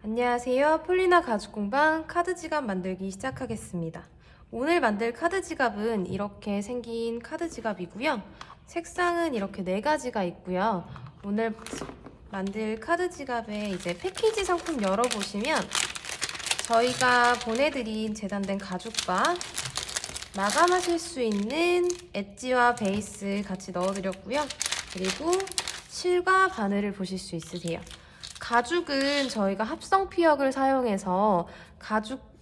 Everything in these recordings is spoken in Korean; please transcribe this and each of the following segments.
안녕하세요. 폴리나 가죽공방 카드 지갑 만들기 시작하겠습니다. 오늘 만들 카드 지갑은 이렇게 생긴 카드 지갑이고요. 색상은 이렇게 4가지가 있고요. 오늘 만들 카드 지갑의 이제 패키지 상품 열어보시면 저희가 보내드린 재단된 가죽과 마감하실 수 있는 엣지와 베이스 같이 넣어드렸고요. 그리고 실과 바늘을 보실 수 있으세요. 가죽은 저희가 합성 피혁을 사용해서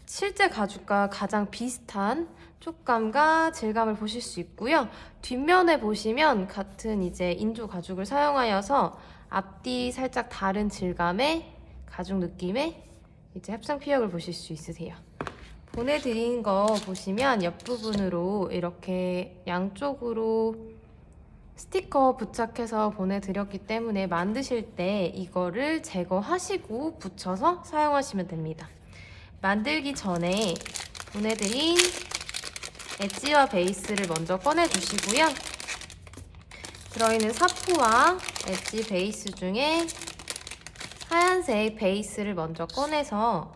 실제 가죽과 가장 비슷한 촉감과 질감을 보실 수 있고요. 뒷면에 보시면 같은 이제 인조 가죽을 사용하여서 앞뒤 살짝 다른 질감의 가죽 느낌의 이제 합성 피혁을 보실 수 있으세요. 보내드린 거 보시면 옆부분으로 이렇게 양쪽으로 스티커 부착해서 보내드렸기 때문에 만드실 때 이거를 제거하시고 붙여서 사용하시면 됩니다. 만들기 전에 보내드린 엣지와 베이스를 먼저 꺼내주시고요. 들어있는 사포와 엣지 베이스 중에 하얀색 베이스를 먼저 꺼내서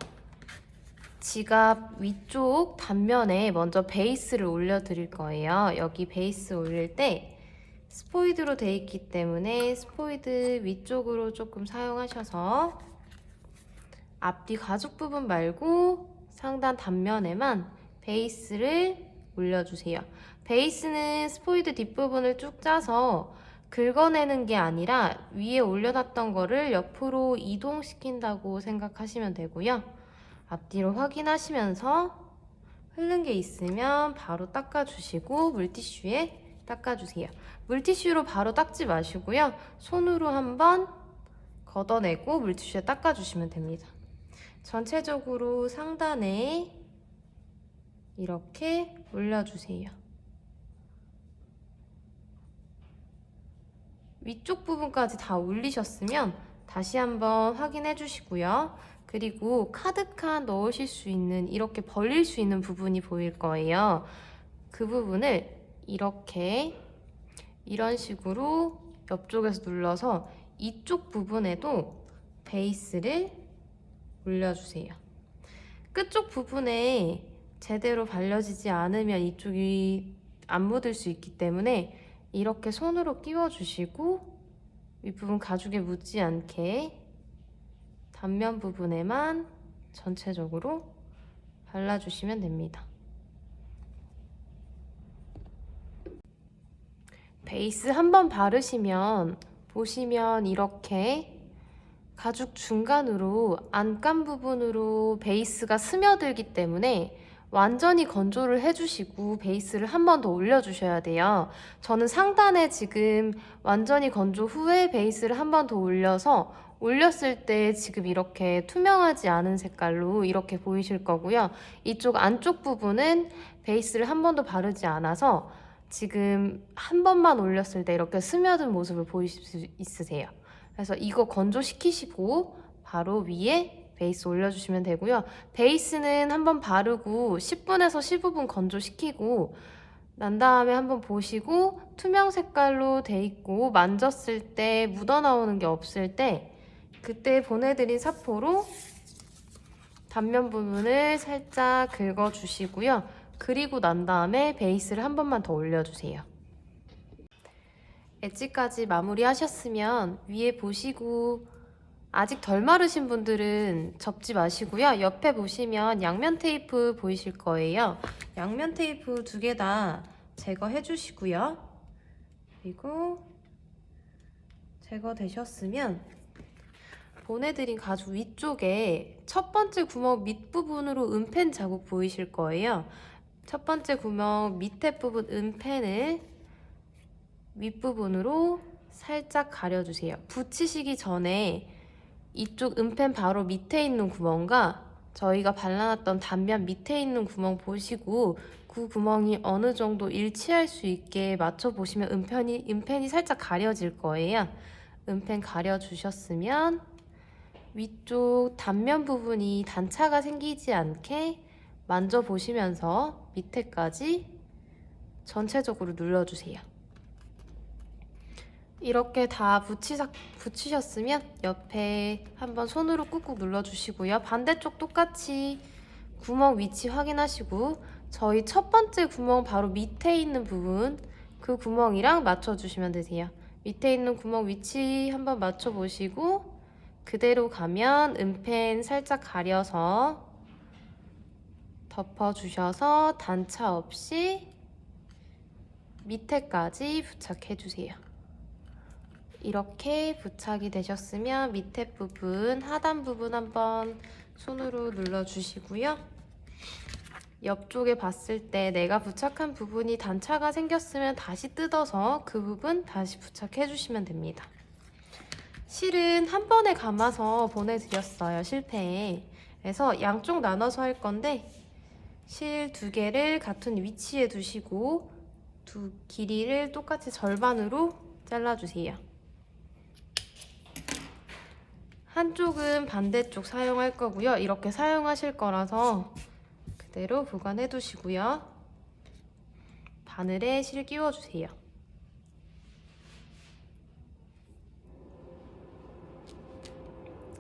지갑 위쪽 단면에 먼저 베이스를 올려드릴 거예요. 여기 베이스 올릴 때 스포이드로 되어 있기 때문에 스포이드 위쪽으로 조금 사용하셔서 앞뒤 가죽 부분 말고 상단 단면에만 베이스를 올려주세요. 베이스는 스포이드 뒷부분을 쭉 짜서 긁어내는 게 아니라 위에 올려놨던 거를 옆으로 이동시킨다고 생각하시면 되고요. 앞뒤로 확인하시면서 흐른 게 있으면 바로 닦아주시고 물티슈에 닦아주세요. 물티슈로 바로 닦지 마시고요. 손으로 한번 걷어내고 물티슈에 닦아주시면 됩니다. 전체적으로 상단에 이렇게 올려주세요. 위쪽 부분까지 다 올리셨으면 다시 한번 확인해 주시고요. 그리고 카드칸 넣으실 수 있는 이렇게 벌릴 수 있는 부분이 보일 거예요. 그 부분을 이렇게 이런 식으로 옆쪽에서 눌러서 이쪽 부분에도 베이스를 올려주세요. 끝쪽 부분에 제대로 발려지지 않으면 이쪽이 안 묻을 수 있기 때문에 이렇게 손으로 끼워주시고 윗부분 가죽에 묻지 않게 단면 부분에만 전체적으로 발라주시면 됩니다. 베이스 한번 바르시면 보시면 이렇게 가죽 중간으로 안감 부분으로 베이스가 스며들기 때문에 완전히 건조를 해주시고 베이스를 한 번 더 올려주셔야 돼요. 저는 상단에 지금 완전히 건조 후에 베이스를 한 번 더 올려서 올렸을 때 지금 이렇게 투명하지 않은 색깔로 이렇게 보이실 거고요. 이쪽 안쪽 부분은 베이스를 한 번도 바르지 않아서 지금 한 번만 올렸을 때 이렇게 스며든 모습을 보이실 수 있으세요. 그래서 이거 건조시키시고 바로 위에 베이스 올려주시면 되고요. 베이스는 한번 바르고 10분에서 15분 건조시키고 난 다음에 한번 보시고 투명 색깔로 돼 있고 만졌을 때 묻어나오는 게 없을 때 그때 보내드린 사포로 단면 부분을 살짝 긁어주시고요. 그리고 난 다음에 베이스를 한 번만 더 올려주세요. 엣지까지 마무리 하셨으면 위에 보시고 아직 덜 마르신 분들은 접지 마시고요. 옆에 보시면 양면 테이프 보이실 거예요. 양면 테이프 2개 다 제거해 주시고요. 그리고 제거되셨으면 보내드린 가죽 위쪽에 첫 번째 구멍 밑부분으로 은펜 자국 보이실 거예요. 첫 번째 구멍 밑에 부분 은펜을 윗부분으로 살짝 가려주세요. 붙이시기 전에 이쪽 은펜 바로 밑에 있는 구멍과 저희가 발라놨던 단면 밑에 있는 구멍 보시고 그 구멍이 어느 정도 일치할 수 있게 맞춰보시면 은펜이 살짝 가려질 거예요. 은펜 가려주셨으면 위쪽 단면 부분이 단차가 생기지 않게 만져보시면서 밑에까지 전체적으로 눌러주세요. 이렇게 다 붙이셨으면 옆에 한번 손으로 꾹꾹 눌러주시고요. 반대쪽 똑같이 구멍 위치 확인하시고 저희 첫 번째 구멍 바로 밑에 있는 부분 그 구멍이랑 맞춰주시면 되세요. 밑에 있는 구멍 위치 한번 맞춰보시고 그대로 가면 은펜 살짝 가려서 덮어주셔서 단차 없이 밑에까지 부착해주세요. 이렇게 부착이 되셨으면 밑에 부분, 하단 부분 한번 손으로 눌러주시고요. 옆쪽에 봤을 때 내가 부착한 부분이 단차가 생겼으면 다시 뜯어서 그 부분 다시 부착해주시면 됩니다. 실은 한 번에 감아서 보내드렸어요, 실패에. 그래서 양쪽 나눠서 할 건데 실 두 개를 같은 위치에 두시고 두 길이를 똑같이 절반으로 잘라주세요. 한쪽은 반대쪽 사용할 거고요. 이렇게 사용하실 거라서 그대로 보관해 두시고요. 바늘에 실 끼워주세요.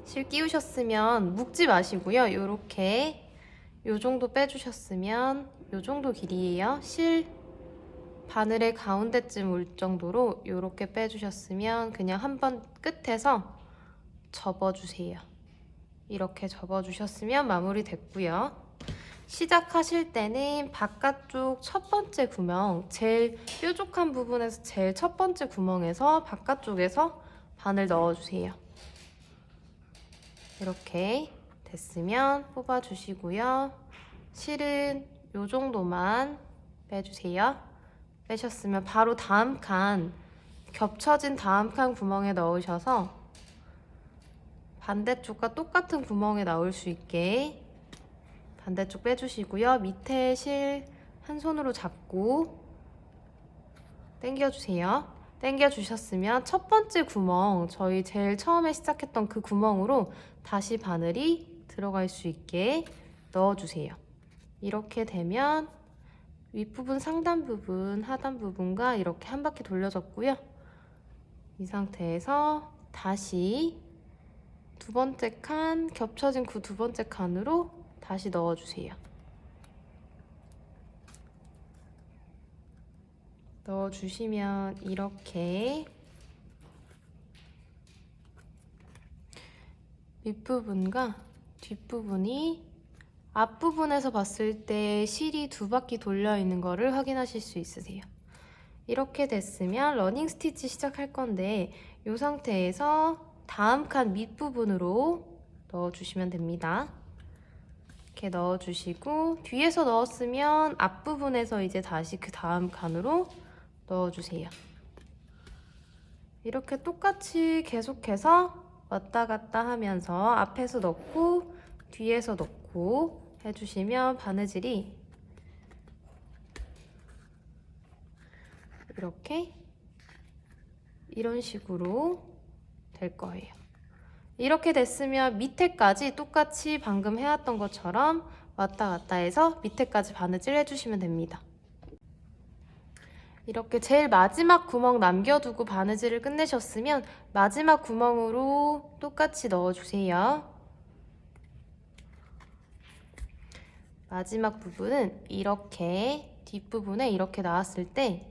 실 끼우셨으면 묶지 마시고요. 요렇게 요 정도 빼주셨으면 요 정도 길이에요. 실 바늘의 가운데쯤 올 정도로 요렇게 빼주셨으면 그냥 한번 끝에서 접어주세요. 이렇게 접어주셨으면 마무리 됐고요. 시작하실 때는 바깥쪽 첫 번째 구멍, 제일 뾰족한 부분에서 제일 첫 번째 구멍에서 바깥쪽에서 바늘 넣어주세요. 이렇게 됐으면 뽑아주시고요. 실은 요 정도만 빼주세요. 빼셨으면 바로 다음 칸, 겹쳐진 다음 칸 구멍에 넣으셔서 반대쪽과 똑같은 구멍에 나올 수 있게 반대쪽 빼주시고요. 밑에 실 한 손으로 잡고 당겨주세요. 당겨주셨으면 첫 번째 구멍, 저희 제일 처음에 시작했던 그 구멍으로 다시 바늘이 들어갈 수 있게 넣어주세요. 이렇게 되면 윗부분, 상단 부분, 하단 부분과 이렇게 한 바퀴 돌려졌고요. 이 상태에서 다시 두 번째 칸, 겹쳐진 그 두 번째 칸으로 다시 넣어주세요. 넣어주시면 이렇게 밑부분과 뒷부분이 앞부분에서 봤을 때 실이 두 바퀴 돌려 있는 거를 확인하실 수 있으세요. 이렇게 됐으면 러닝 스티치 시작할 건데 이 상태에서 다음 칸 밑부분으로 넣어주시면 됩니다. 이렇게 넣어주시고 뒤에서 넣었으면 앞부분에서 이제 다시 그 다음 칸으로 넣어주세요. 이렇게 똑같이 계속해서 왔다 갔다 하면서 앞에서 넣고 뒤에서 넣고 해주시면 바느질이 이렇게 이런 식으로 될 거예요. 이렇게 됐으면 밑에까지 똑같이 방금 해왔던 것처럼 왔다 갔다 해서 밑에까지 바느질 해주시면 됩니다. 이렇게 제일 마지막 구멍 남겨두고 바느질을 끝내셨으면 마지막 구멍으로 똑같이 넣어주세요. 마지막 부분은 이렇게 뒷부분에 이렇게 나왔을 때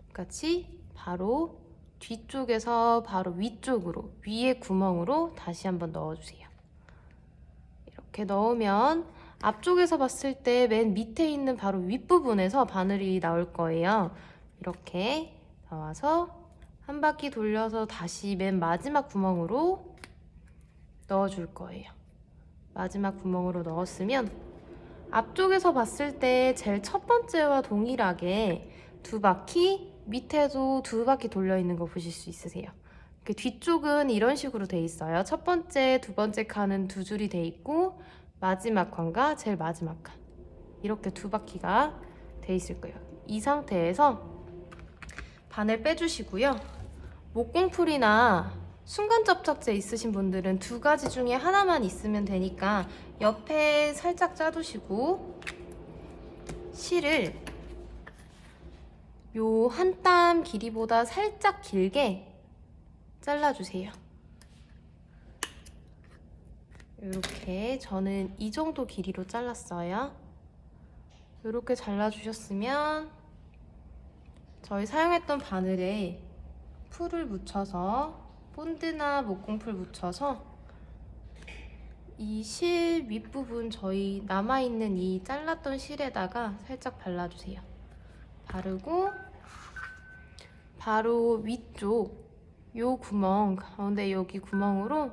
똑같이 바로 뒤쪽에서 바로 위쪽으로 위에 구멍으로 다시 한번 넣어주세요. 이렇게 넣으면 앞쪽에서 봤을 때 맨 밑에 있는 바로 윗부분에서 바늘이 나올 거예요. 이렇게 나와서 한 바퀴 돌려서 다시 맨 마지막 구멍으로 넣어줄 거예요. 마지막 구멍으로 넣었으면 앞쪽에서 봤을 때 제일 첫 번째와 동일하게 두 바퀴, 밑에도 두 바퀴 돌려 있는 거 보실 수 있으세요. 그 뒤쪽은 이런 식으로 돼 있어요. 첫 번째, 두 번째 칸은 두 줄이 돼 있고 마지막 칸과 제일 마지막 칸 이렇게 두 바퀴가 돼 있을 거예요. 이 상태에서 바늘 빼주시고요. 목공풀이나 순간 접착제 있으신 분들은 두 가지 중에 하나만 있으면 되니까 옆에 살짝 짜두시고 실을 요 한 땀 길이보다 살짝 길게 잘라주세요. 이렇게 저는 이 정도 길이로 잘랐어요. 이렇게 잘라주셨으면 저희 사용했던 바늘에 풀을 묻혀서 본드나 목공풀 묻혀서 이 실 윗부분 저희 남아있는 이 잘랐던 실에다가 살짝 발라주세요. 바르고 바로 위쪽 요 구멍 가운데 여기 구멍으로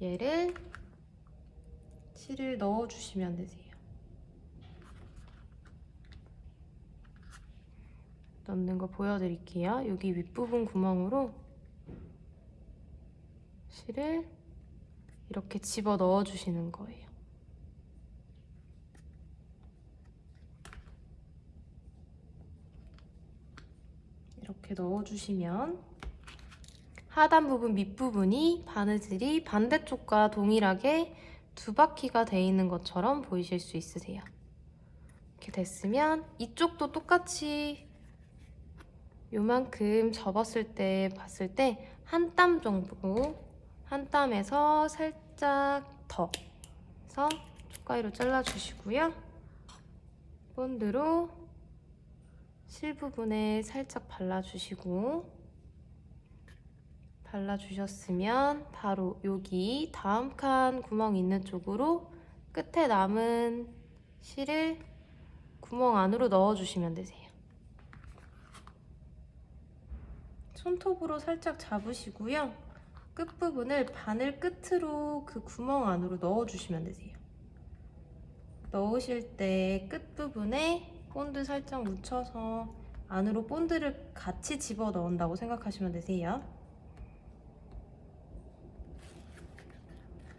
얘를 실을 넣어주시면 되세요. 넣는 거 보여드릴게요. 여기 윗부분 구멍으로 실을 이렇게 집어 넣어주시는 거예요. 이렇게 넣어주시면 하단 부분 밑부분이 바느질이 반대쪽과 동일하게 두 바퀴가 돼 있는 것처럼 보이실 수 있으세요. 이렇게 됐으면 이쪽도 똑같이 요만큼 접었을 때 봤을 때 한 땀 정도, 한 땀에서 살짝 더 해서 쪽가위로 잘라주시고요. 본드로 실 부분에 살짝 발라주시고, 발라주셨으면 바로 여기 다음 칸 구멍 있는 쪽으로 끝에 남은 실을 구멍 안으로 넣어주시면 되세요. 손톱으로 살짝 잡으시고요. 끝부분을 바늘 끝으로 그 구멍 안으로 넣어주시면 되세요. 넣으실 때 끝부분에 본드 살짝 묻혀서 안으로 본드를 같이 집어 넣는다고 생각하시면 되세요.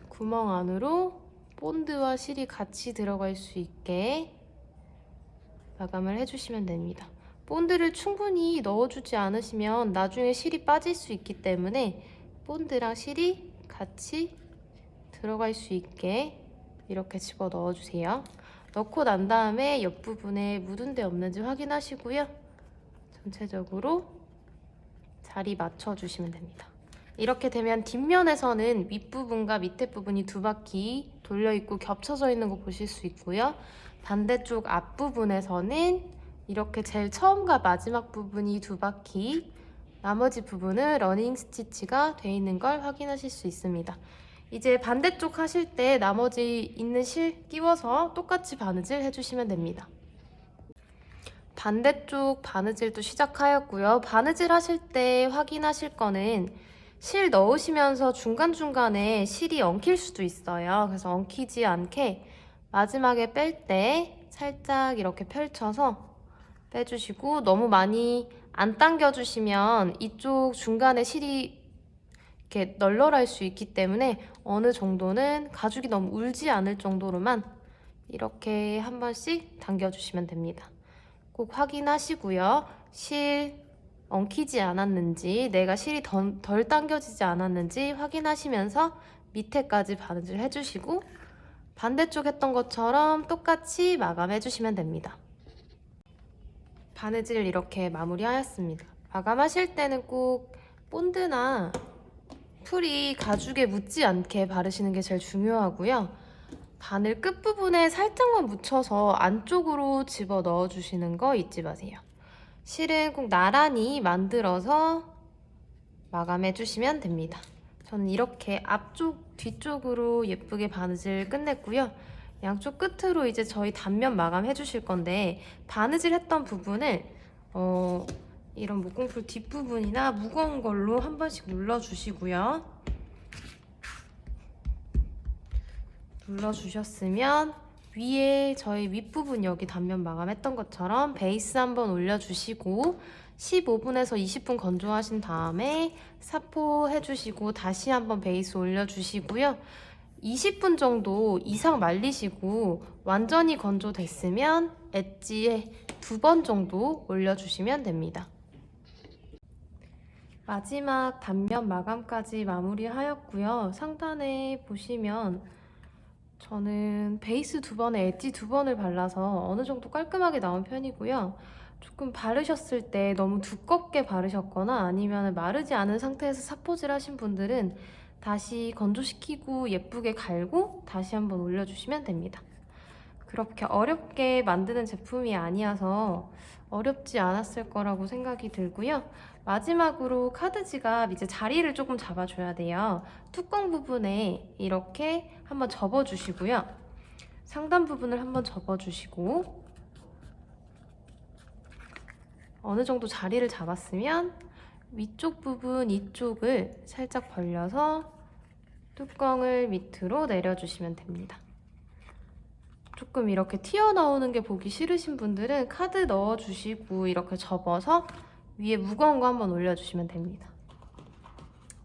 구멍 안으로 본드와 실이 같이 들어갈 수 있게 마감을 해주시면 됩니다. 본드를 충분히 넣어주지 않으시면 나중에 실이 빠질 수 있기 때문에 본드랑 실이 같이 들어갈 수 있게 이렇게 집어 넣어주세요. 넣고 난 다음에 옆부분에 묻은 데 없는지 확인하시고요. 전체적으로 자리 맞춰주시면 됩니다. 이렇게 되면 뒷면에서는 윗부분과 밑에 부분이 두 바퀴 돌려있고 겹쳐져 있는 거 보실 수 있고요. 반대쪽 앞부분에서는 이렇게 제일 처음과 마지막 부분이 두 바퀴, 나머지 부분은 러닝 스티치가 되어 있는 걸 확인하실 수 있습니다. 이제 반대쪽 하실 때 나머지 있는 실 끼워서 똑같이 바느질 해주시면 됩니다. 반대쪽 바느질도 시작하였고요. 바느질 하실 때 확인하실 거는 실 넣으시면서 중간중간에 실이 엉킬 수도 있어요. 그래서 엉키지 않게 마지막에 뺄 때 살짝 이렇게 펼쳐서 빼주시고, 너무 많이 안 당겨주시면 이쪽 중간에 실이 이렇게 널널할 수 있기 때문에 어느 정도는 가죽이 너무 울지 않을 정도로만 이렇게 한 번씩 당겨주시면 됩니다. 꼭 확인하시고요. 실 엉키지 않았는지, 내가 실이 덜 당겨지지 않았는지 확인하시면서 밑에까지 바느질 해주시고 반대쪽 했던 것처럼 똑같이 마감해주시면 됩니다. 바느질 이렇게 마무리하였습니다. 마감하실 때는 꼭 본드나 풀이 가죽에 묻지 않게 바르시는 게 제일 중요하고요. 바늘 끝부분에 살짝만 묻혀서 안쪽으로 집어 넣어주시는 거 잊지 마세요. 실은 꼭 나란히 만들어서 마감해 주시면 됩니다. 저는 이렇게 앞쪽, 뒤쪽으로 예쁘게 바느질 끝냈고요. 양쪽 끝으로 이제 저희 단면 마감해 주실 건데, 바느질 했던 부분을 이런 목공풀 뒷부분이나 무거운 걸로 한 번씩 눌러주시고요. 눌러주셨으면 위에 저희 윗부분 여기 단면 마감했던 것처럼 베이스 한번 올려주시고 15분에서 20분 건조하신 다음에 사포 해주시고 다시 한번 베이스 올려주시고요. 20분 정도 이상 말리시고 완전히 건조됐으면 엣지에 2번 정도 올려주시면 됩니다. 마지막 단면 마감까지 마무리하였고요. 상단에 보시면 저는 베이스 2번에 엣지 2번을 발라서 어느 정도 깔끔하게 나온 편이고요. 조금 바르셨을 때 너무 두껍게 바르셨거나 아니면 마르지 않은 상태에서 사포질 하신 분들은 다시 건조시키고 예쁘게 갈고 다시 한번 올려주시면 됩니다. 그렇게 어렵게 만드는 제품이 아니어서 어렵지 않았을 거라고 생각이 들고요. 마지막으로 카드 지갑 이제 자리를 조금 잡아줘야 돼요. 뚜껑 부분에 이렇게 한번 접어주시고요. 상단 부분을 한번 접어주시고 어느 정도 자리를 잡았으면 위쪽 부분 이쪽을 살짝 벌려서 뚜껑을 밑으로 내려주시면 됩니다. 조금 이렇게 튀어나오는 게 보기 싫으신 분들은 카드 넣어주시고 이렇게 접어서 위에 무거운 거 한번 올려주시면 됩니다.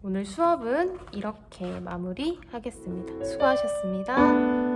오늘 수업은 이렇게 마무리하겠습니다. 수고하셨습니다.